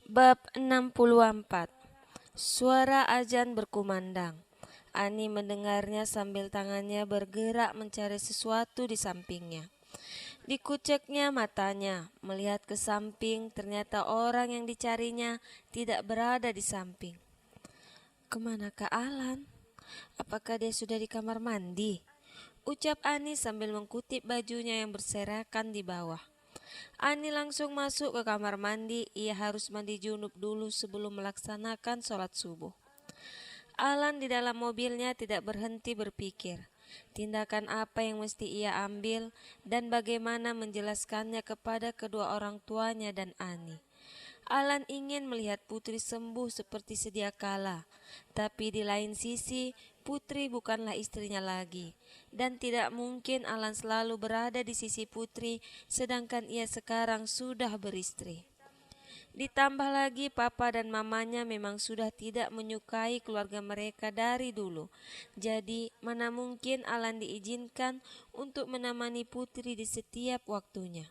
Bab 64. Suara azan berkumandang. Ani mendengarnya sambil tangannya bergerak mencari sesuatu di sampingnya. Dikuceknya matanya, melihat ke samping, ternyata orang yang dicarinya tidak berada di samping. Kemanakah Alan? Apakah dia sudah di kamar mandi? Ucap Ani sambil mengkutip bajunya yang berserakan di bawah. Ani langsung masuk ke kamar mandi. Ia harus mandi junub dulu sebelum melaksanakan sholat subuh. Alan di dalam mobilnya tidak berhenti berpikir tindakan apa yang mesti ia ambil dan bagaimana menjelaskannya kepada kedua orang tuanya dan Ani. Alan ingin melihat Putri sembuh seperti sedia kala, tapi di lain sisi Putri bukanlah istrinya lagi, dan tidak mungkin Alan selalu berada di sisi Putri sedangkan ia sekarang sudah beristri. Ditambah lagi papa dan mamanya memang sudah tidak menyukai keluarga mereka dari dulu. Jadi mana mungkin Alan diizinkan untuk menemani Putri di setiap waktunya.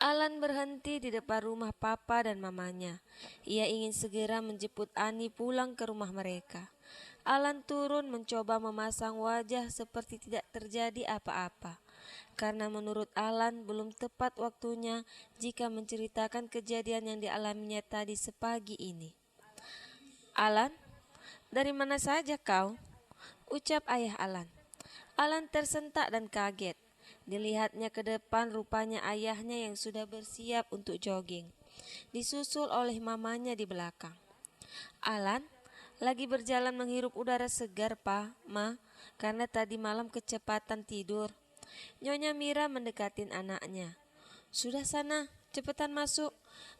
Alan berhenti di depan rumah papa dan mamanya. Ia ingin segera menjemput Ani pulang ke rumah mereka. Alan turun mencoba memasang wajah seperti tidak terjadi apa-apa. Karena menurut Alan belum tepat waktunya jika menceritakan kejadian yang dialaminya tadi sepagi ini. Alan, dari mana saja kau? Ucap ayah Alan. Alan tersentak dan kaget. Dilihatnya ke depan, rupanya ayahnya yang sudah bersiap untuk jogging, disusul oleh mamanya di belakang. Alan lagi berjalan menghirup udara segar, Pa, Ma, karena tadi malam kecepatan tidur. Nyonya Mira mendekatin anaknya. Sudah sana, cepetan masuk,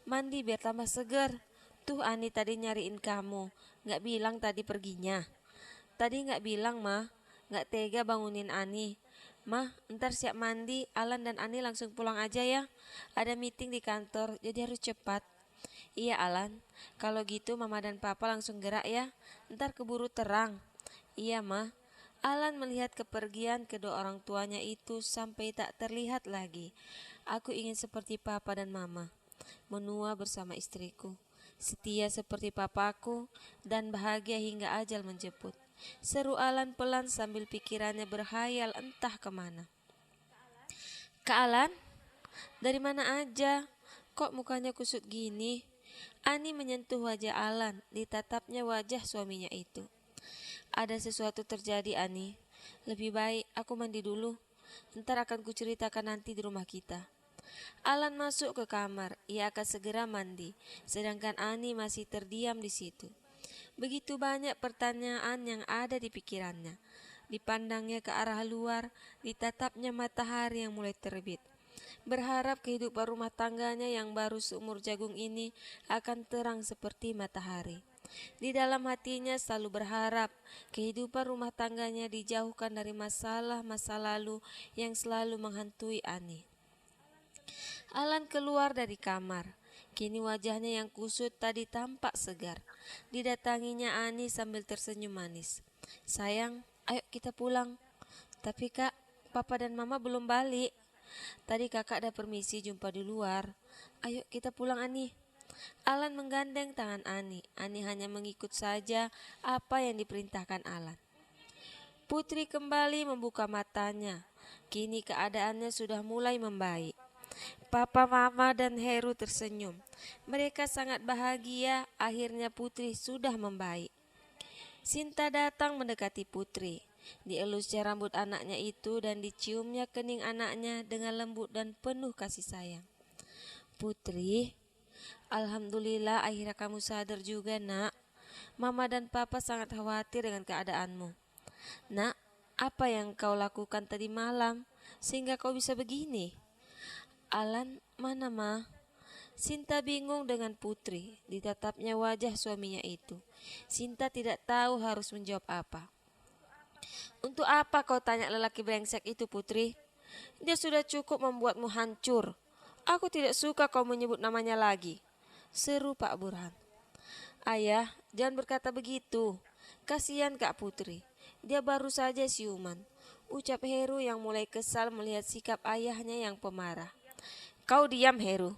mandi biar tambah segar. Tuh Ani tadi nyariin kamu, gak bilang tadi perginya. Tadi gak bilang, Ma, gak tega bangunin Ani. Mah, ntar siap mandi, Alan dan Ani langsung pulang aja ya. Ada meeting di kantor, jadi harus cepat. Iya Alan, kalau gitu Mama dan Papa langsung gerak ya. Ntar keburu terang. Iya Mah. Alan melihat kepergian kedua orang tuanya itu sampai tak terlihat lagi. Aku ingin seperti Papa dan Mama, menua bersama istriku, setia seperti papaku, dan bahagia hingga ajal menjemput. Seru Alan pelan sambil pikirannya berhayal entah kemana. Kak Alan, dari mana aja? Kok mukanya kusut gini? Ani menyentuh wajah Alan, ditatapnya wajah suaminya itu. Ada sesuatu terjadi Ani. Lebih baik aku mandi dulu. Ntar akan kuceritakan nanti di rumah kita. Alan masuk ke kamar, ia akan segera mandi, sedangkan Ani masih terdiam di situ. Begitu banyak pertanyaan yang ada di pikirannya. Dipandangnya ke arah luar, ditatapnya matahari yang mulai terbit. Berharap kehidupan rumah tangganya yang baru seumur jagung ini akan terang seperti matahari. Di dalam hatinya selalu berharap kehidupan rumah tangganya dijauhkan dari masalah masa lalu yang selalu menghantui Ani. Alan keluar dari kamar. Kini wajahnya yang kusut tadi tampak segar. Didatanginya Ani sambil tersenyum manis. Sayang, ayo kita pulang. Tapi kak, papa dan mama belum balik. Tadi kakak ada permisi jumpa di luar. Ayo kita pulang Ani. Alan menggandeng tangan Ani. Ani hanya mengikut saja apa yang diperintahkan Alan. Putri kembali membuka matanya. Kini keadaannya sudah mulai membaik. Papa, Mama, dan Heru tersenyum. Mereka sangat bahagia akhirnya Putri sudah membaik. Sinta datang mendekati Putri. Dielusnya rambut anaknya itu dan diciumnya kening anaknya dengan lembut dan penuh kasih sayang. Putri, alhamdulillah akhirnya kamu sadar juga nak. Mama dan Papa sangat khawatir dengan keadaanmu. Nak, apa yang kau lakukan tadi malam sehingga kau bisa begini? Alan, mana ma? Sinta bingung dengan Putri, ditatapnya wajah suaminya itu. Sinta tidak tahu harus menjawab apa. Untuk apa kau tanya lelaki brengsek itu Putri? Dia sudah cukup membuatmu hancur. Aku tidak suka kau menyebut namanya lagi, seru Pak Burhan. Ayah, jangan berkata begitu. Kasihan Kak Putri. Dia baru saja siuman. Ucap Heru yang mulai kesal melihat sikap ayahnya yang pemarah. Kau diam Heru.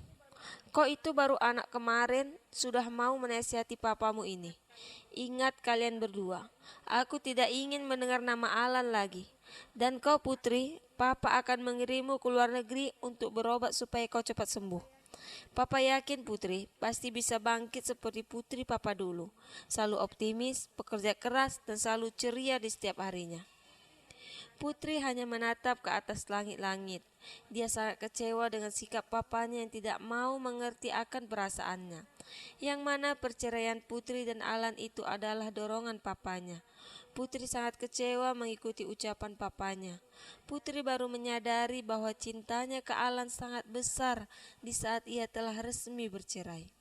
Kok itu baru anak kemarin sudah mau menasihati papamu ini? Ingat kalian berdua, aku tidak ingin mendengar nama Alan lagi. Dan kau putri, papa akan mengirimmu ke luar negeri untuk berobat supaya kau cepat sembuh. Papa yakin putri pasti bisa bangkit seperti putri papa dulu. Selalu optimis, pekerja keras, dan selalu ceria di setiap harinya. Putri hanya menatap ke atas langit-langit. Dia sangat kecewa dengan sikap papanya yang tidak mau mengerti akan perasaannya. Yang mana perceraian Putri dan Alan itu adalah dorongan papanya. Putri sangat kecewa mengikuti ucapan papanya. Putri baru menyadari bahwa cintanya ke Alan sangat besar di saat ia telah resmi bercerai.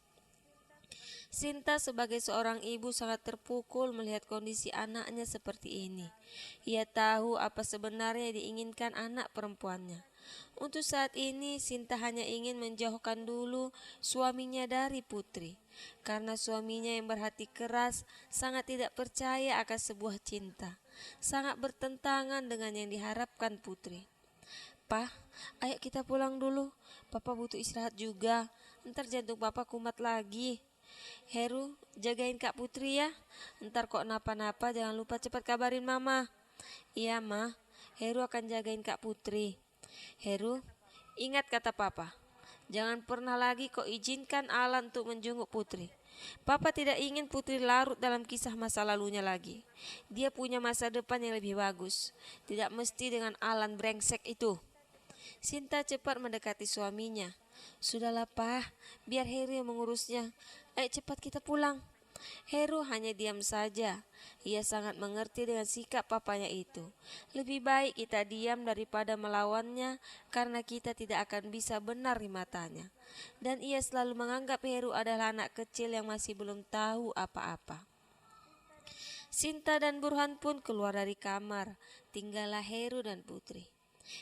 Sinta sebagai seorang ibu sangat terpukul melihat kondisi anaknya seperti ini. Ia tahu apa sebenarnya diinginkan anak perempuannya. Untuk saat ini Sinta hanya ingin menjauhkan dulu suaminya dari Putri. Karena suaminya yang berhati keras sangat tidak percaya akan sebuah cinta. Sangat bertentangan dengan yang diharapkan Putri. "Pah, ayo kita pulang dulu. Papa butuh istirahat juga. Ntar jantung papa kumat lagi. Heru, jagain Kak Putri ya. Ntar kok napa-napa jangan lupa cepat kabarin mama." "Iya mah, Heru akan jagain Kak Putri." "Heru, ingat kata papa. Jangan pernah lagi kau izinkan Alan untuk menjenguk Putri. Papa tidak ingin Putri larut dalam kisah masa lalunya lagi. Dia punya masa depan yang lebih bagus. Tidak mesti dengan Alan brengsek itu." Sinta cepat mendekati suaminya. "Sudahlah Pak, biar Heru yang mengurusnya. Ayo cepat kita pulang." Heru hanya diam saja. Ia sangat mengerti dengan sikap papanya itu. Lebih baik kita diam daripada melawannya karena kita tidak akan bisa benar di matanya. Dan ia selalu menganggap Heru adalah anak kecil yang masih belum tahu apa-apa. Sinta dan Burhan pun keluar dari kamar. Tinggallah Heru dan Putri.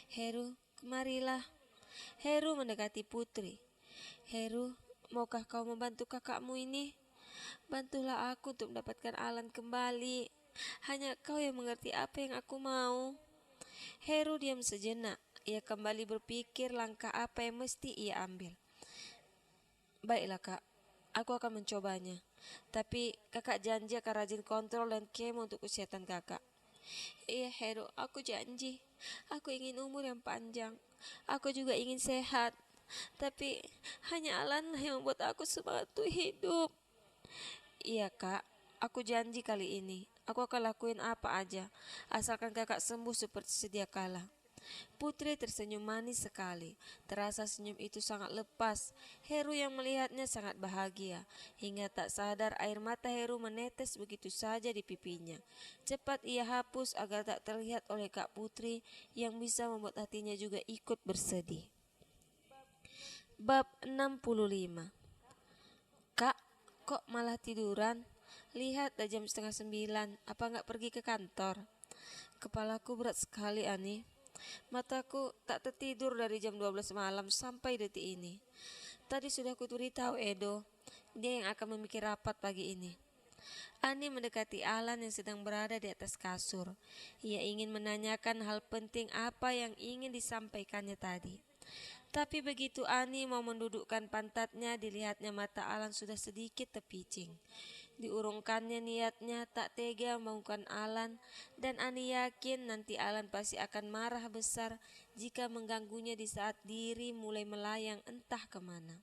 "Heru, kemarilah." Heru mendekati Putri. "Heru, maukah kau membantu kakakmu ini? Bantulah aku untuk mendapatkan Alan kembali. Hanya kau yang mengerti apa yang aku mau." Heru diam sejenak. Ia kembali berpikir langkah apa yang mesti ia ambil. "Baiklah kak, aku akan mencobanya. Tapi kakak janji akan rajin kontrol dan kemo untuk kesehatan kakak." "Iya Heru, aku janji. Aku ingin umur yang panjang. Aku juga ingin sehat. Tapi hanya Alan yang membuat aku semangat untuk hidup." "Iya kak, aku janji kali ini. Aku akan lakuin apa aja, asalkan kakak sembuh seperti sedia kala." Putri tersenyum manis sekali. Terasa senyum itu sangat lepas. Heru yang melihatnya sangat bahagia. Hingga tak sadar air mata Heru menetes begitu saja di pipinya. Cepat ia hapus agar tak terlihat oleh Kak Putri yang bisa membuat hatinya juga ikut bersedih. Bab 65. "Kak, kok malah tiduran? Lihat dah jam setengah 9. Apa nggak pergi ke kantor?" "Kepalaku berat sekali Ani. Mataku tak tertidur dari jam 12 malam sampai detik ini. Tadi sudah kuberitahu Edo, dia yang akan memikir rapat pagi ini." Ani mendekati Alan yang sedang berada di atas kasur. Ia ingin menanyakan hal penting apa yang ingin disampaikannya tadi. Tapi begitu Ani mau mendudukkan pantatnya, dilihatnya mata Alan sudah sedikit terpicing. Diurungkannya niatnya tak tega membangunkan Alan, dan Ani yakin nanti Alan pasti akan marah besar jika mengganggunya di saat diri mulai melayang entah kemana.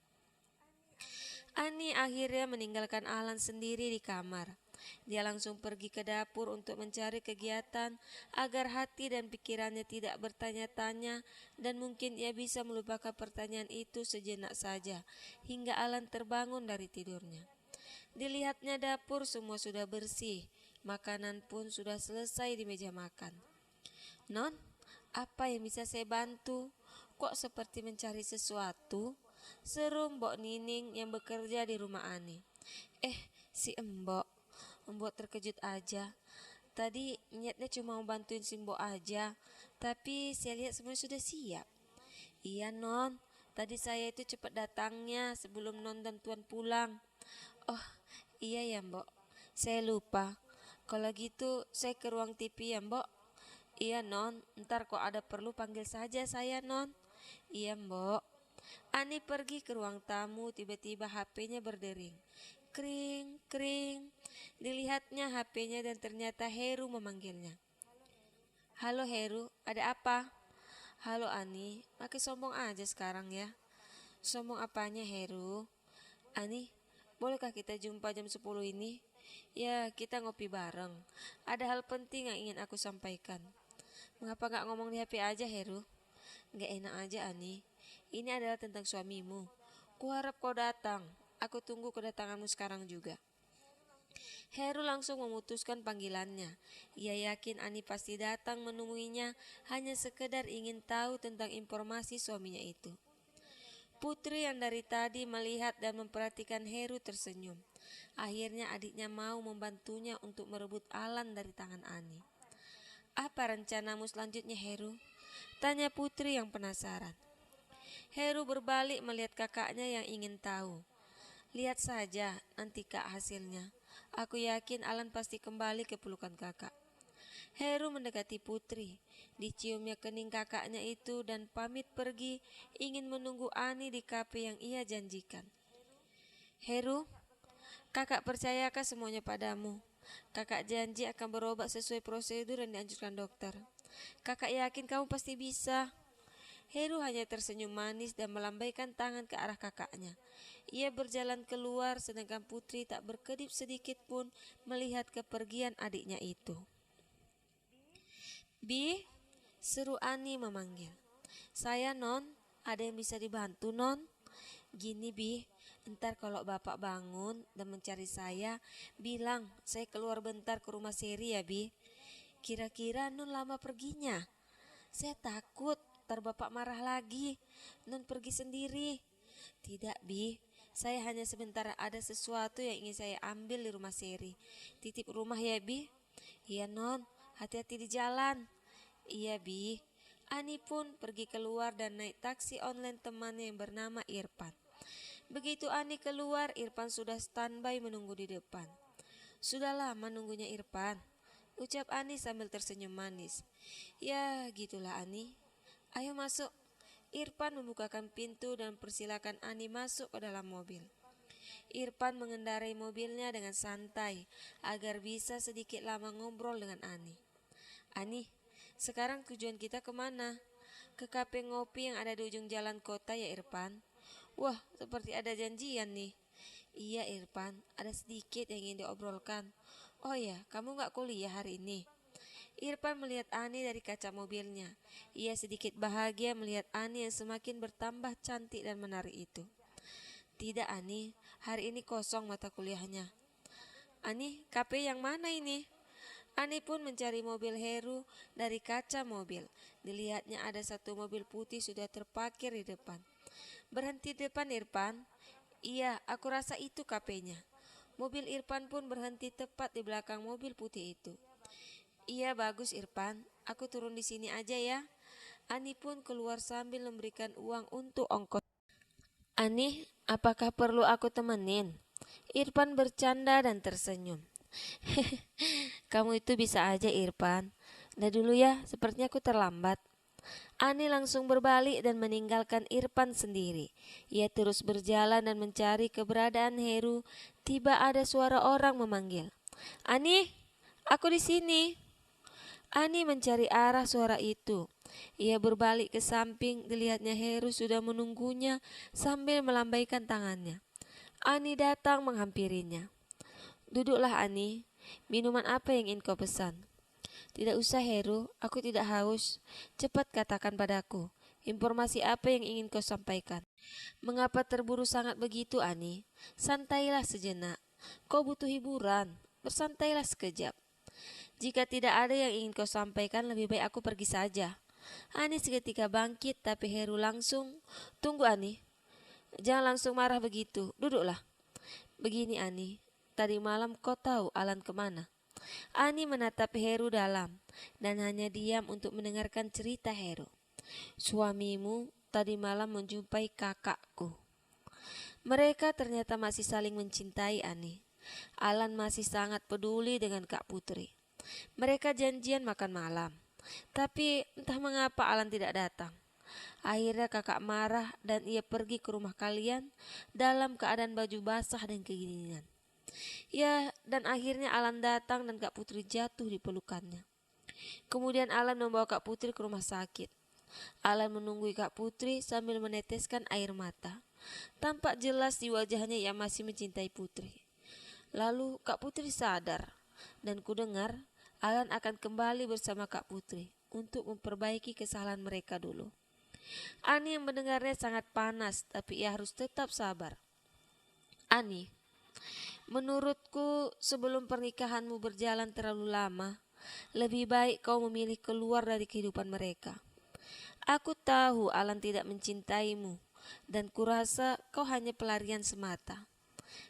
Ani akhirnya meninggalkan Alan sendiri di kamar. Dia langsung pergi ke dapur untuk mencari kegiatan agar hati dan pikirannya tidak bertanya-tanya, dan mungkin ia bisa melupakan pertanyaan itu sejenak saja hingga Alan terbangun dari tidurnya. Dilihatnya dapur semua sudah bersih, makanan pun sudah selesai di meja makan. "Non, apa yang bisa saya bantu? Kok seperti mencari sesuatu?" seru Mbok Nining yang bekerja di rumah Ani. Si Mbok terkejut aja. Tadi niatnya cuma mau bantuin si Mbok aja, tapi saya lihat semuanya sudah siap." "Iya Non, tadi saya itu cepat datangnya sebelum Non dan Tuan pulang." "Oh iya ya Mbok, saya lupa. Kalau gitu saya ke ruang TV ya Mbok." "Iya Non, ntar kok ada perlu panggil saja saya Non." "Iya Mbok." Ani pergi ke ruang tamu, tiba-tiba HP-nya berdering. Kring, kring. Dilihatnya HP-nya dan ternyata Heru memanggilnya. Halo Heru, ada apa? Halo Ani, makin sombong aja sekarang ya. Sombong apanya Heru? Ani, bolehkah kita jumpa jam 10 ini? Ya, kita ngopi bareng. Ada hal penting yang ingin aku sampaikan. Mengapa gak ngomong di HP aja Heru? Gak enak aja Ani. Ini adalah tentang suamimu. Kuharap kau datang. Aku tunggu kedatanganmu sekarang juga. Heru langsung memutuskan panggilannya. Ia yakin Ani pasti datang menemuinya hanya sekedar ingin tahu tentang informasi suaminya itu. Putri yang dari tadi melihat dan memperhatikan Heru tersenyum. Akhirnya adiknya mau membantunya untuk merebut Alan dari tangan Ani. Apa rencanamu selanjutnya Heru? Tanya Putri yang penasaran. Heru berbalik melihat kakaknya yang ingin tahu. Lihat saja nanti kak hasilnya. Aku yakin Alan pasti kembali ke pelukan kakak. Heru mendekati Putri. Diciumnya kening kakaknya itu dan pamit pergi, ingin menunggu Ani di kafe yang ia janjikan. Heru, kakak percayakah semuanya padamu? Kakak janji akan berobat sesuai prosedur yang dianjurkan dokter. Kakak yakin kamu pasti bisa. Heru hanya tersenyum manis dan melambaikan tangan ke arah kakaknya. Ia berjalan keluar sedangkan Putri tak berkedip sedikit pun melihat kepergian adiknya itu. Bi, seru Ani memanggil. Saya Non, ada yang bisa dibantu Non? Gini Bi, ntar kalau bapak bangun dan mencari saya, bilang saya keluar bentar ke rumah Seri ya Bi. Kira-kira Non lama perginya? Saya takut ntar bapak marah lagi. Non pergi sendiri. Tidak Bi, saya hanya sebentar ada sesuatu yang ingin saya ambil di rumah Seri. Titip rumah ya Bi. Iya Non, hati-hati di jalan. Iya Bi. Ani pun pergi keluar dan naik taksi online temannya yang bernama Irfan. Begitu Ani keluar, Irfan sudah standby menunggu di depan. Sudah lama nunggunya Irfan, ucap Ani sambil tersenyum manis. Ya gitulah Ani. Ayo masuk. Irfan membukakan pintu dan persilakan Ani masuk ke dalam mobil. Irfan mengendarai mobilnya dengan santai agar bisa sedikit lama ngobrol dengan Ani. Ani, sekarang tujuan kita kemana? Ke kafe ngopi yang ada di ujung jalan kota ya Irfan? Wah, seperti ada janjian nih. Iya Irfan, ada sedikit yang ingin diobrolkan. Oh ya, kamu gak kuliah hari ini? Irfan melihat Ani dari kaca mobilnya. Ia sedikit bahagia melihat Ani yang semakin bertambah cantik dan menarik itu. Tidak Ani, hari ini kosong mata kuliahnya. Ani, kafe yang mana ini? Ani pun mencari mobil Heru dari kaca mobil. Dilihatnya ada satu mobil putih sudah terparkir di depan. Berhenti di depan Irfan. Iya, aku rasa itu kafenya. Mobil Irfan pun berhenti tepat di belakang mobil putih itu. Iya bagus Irfan, aku turun di sini aja ya. Ani pun keluar sambil memberikan uang untuk ongkos. Ani, apakah perlu aku temenin? Irfan bercanda dan tersenyum. Kamu itu bisa aja Irfan. Dah dulu ya, sepertinya aku terlambat. Ani langsung berbalik dan meninggalkan Irfan sendiri. Ia terus berjalan dan mencari keberadaan Heru. Tiba ada suara orang memanggil. Ani, aku di sini. Ani mencari arah suara itu. Ia berbalik ke samping, dilihatnya Heru sudah menunggunya sambil melambaikan tangannya. Ani datang menghampirinya. Duduklah Ani, minuman apa yang ingin kau pesan? Tidak usah Heru, aku tidak haus. Cepat katakan padaku, informasi apa yang ingin kau sampaikan? Mengapa terburu sangat begitu Ani? Santailah sejenak, kau butuh hiburan, bersantailah sekejap. Jika tidak ada yang ingin kau sampaikan, lebih baik aku pergi saja. Ani seketika bangkit, tapi Heru langsung, tunggu Ani, jangan langsung marah begitu, duduklah. Begini Ani, tadi malam kau tahu Alan kemana? Ani menatap Heru dalam dan hanya diam untuk mendengarkan cerita Heru. Suamimu tadi malam menjumpai kakakku. Mereka ternyata masih saling mencintai Ani. Alan masih sangat peduli dengan Kak Putri. Mereka janjian makan malam. Tapi entah mengapa Alan tidak datang. Akhirnya kakak marah dan ia pergi ke rumah kalian dalam keadaan baju basah dan kedinginan. Ya, dan akhirnya Alan datang dan Kak Putri jatuh di pelukannya. Kemudian Alan membawa Kak Putri ke rumah sakit. Alan menunggui Kak Putri sambil meneteskan air mata. Tampak jelas di wajahnya ia masih mencintai Putri. Lalu Kak Putri sadar, dan kudengar Alan akan kembali bersama Kak Putri untuk memperbaiki kesalahan mereka dulu. Ani yang mendengarnya sangat panas, tapi ia harus tetap sabar. Ani, menurutku sebelum pernikahanmu berjalan terlalu lama, lebih baik kau memilih keluar dari kehidupan mereka. Aku tahu Alan tidak mencintaimu, dan kurasa kau hanya pelarian semata.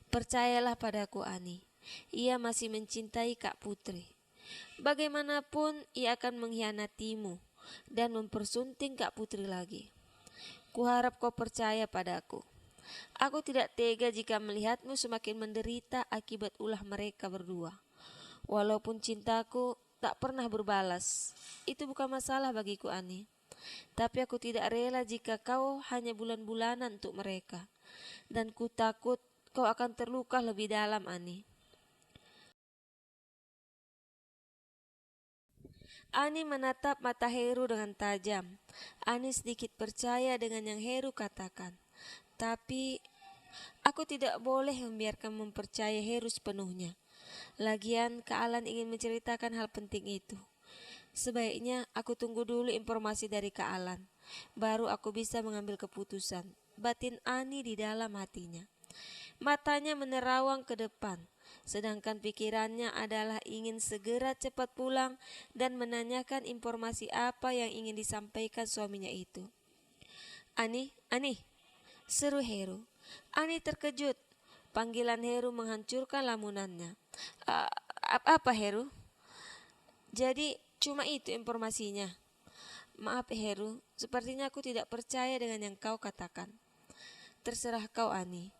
Percayalah padaku, Ani. Ia masih mencintai Kak Putri. Bagaimanapun ia akan mengkhianatimu dan mempersunting Kak Putri lagi. Kuharap kau percaya padaku. Aku tidak tega jika melihatmu semakin menderita akibat ulah mereka berdua. Walaupun cintaku tak pernah berbalas, itu bukan masalah bagiku, Ani. Tapi aku tidak rela jika kau hanya bulan-bulanan untuk mereka. Dan ku takut kau akan terluka lebih dalam, Ani. Ani menatap mata Heru dengan tajam. Ani sedikit percaya dengan yang Heru katakan. Tapi aku tidak boleh membiarkan mempercayai Heru sepenuhnya. Lagian Kak Alan ingin menceritakan hal penting itu. Sebaiknya aku tunggu dulu informasi dari Kak Alan. Baru aku bisa mengambil keputusan. Batin Ani di dalam hatinya. Matanya menerawang ke depan. Sedangkan pikirannya adalah ingin segera cepat pulang dan menanyakan informasi apa yang ingin disampaikan suaminya itu. Ani, Ani, seru Heru. Ani terkejut. Panggilan Heru menghancurkan lamunannya. "A- Apa Heru? Jadi cuma itu informasinya. Maaf Heru, sepertinya aku tidak percaya dengan yang kau katakan. Terserah kau Ani.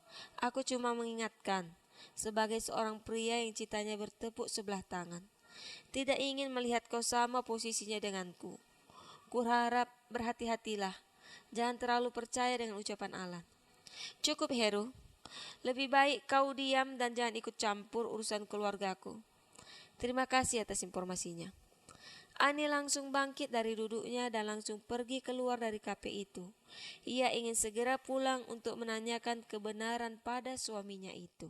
Aku cuma mengingatkan, sebagai seorang pria yang citanya bertepuk sebelah tangan. Tidak ingin melihat kau sama posisinya denganku. Kuharap berhati-hatilah. Jangan terlalu percaya dengan ucapan Alan. Cukup Heru. Lebih baik kau diam dan jangan ikut campur urusan keluargaku. Terima kasih atas informasinya. Ani langsung bangkit dari duduknya dan langsung pergi keluar dari kafe itu. Ia ingin segera pulang untuk menanyakan kebenaran pada suaminya itu.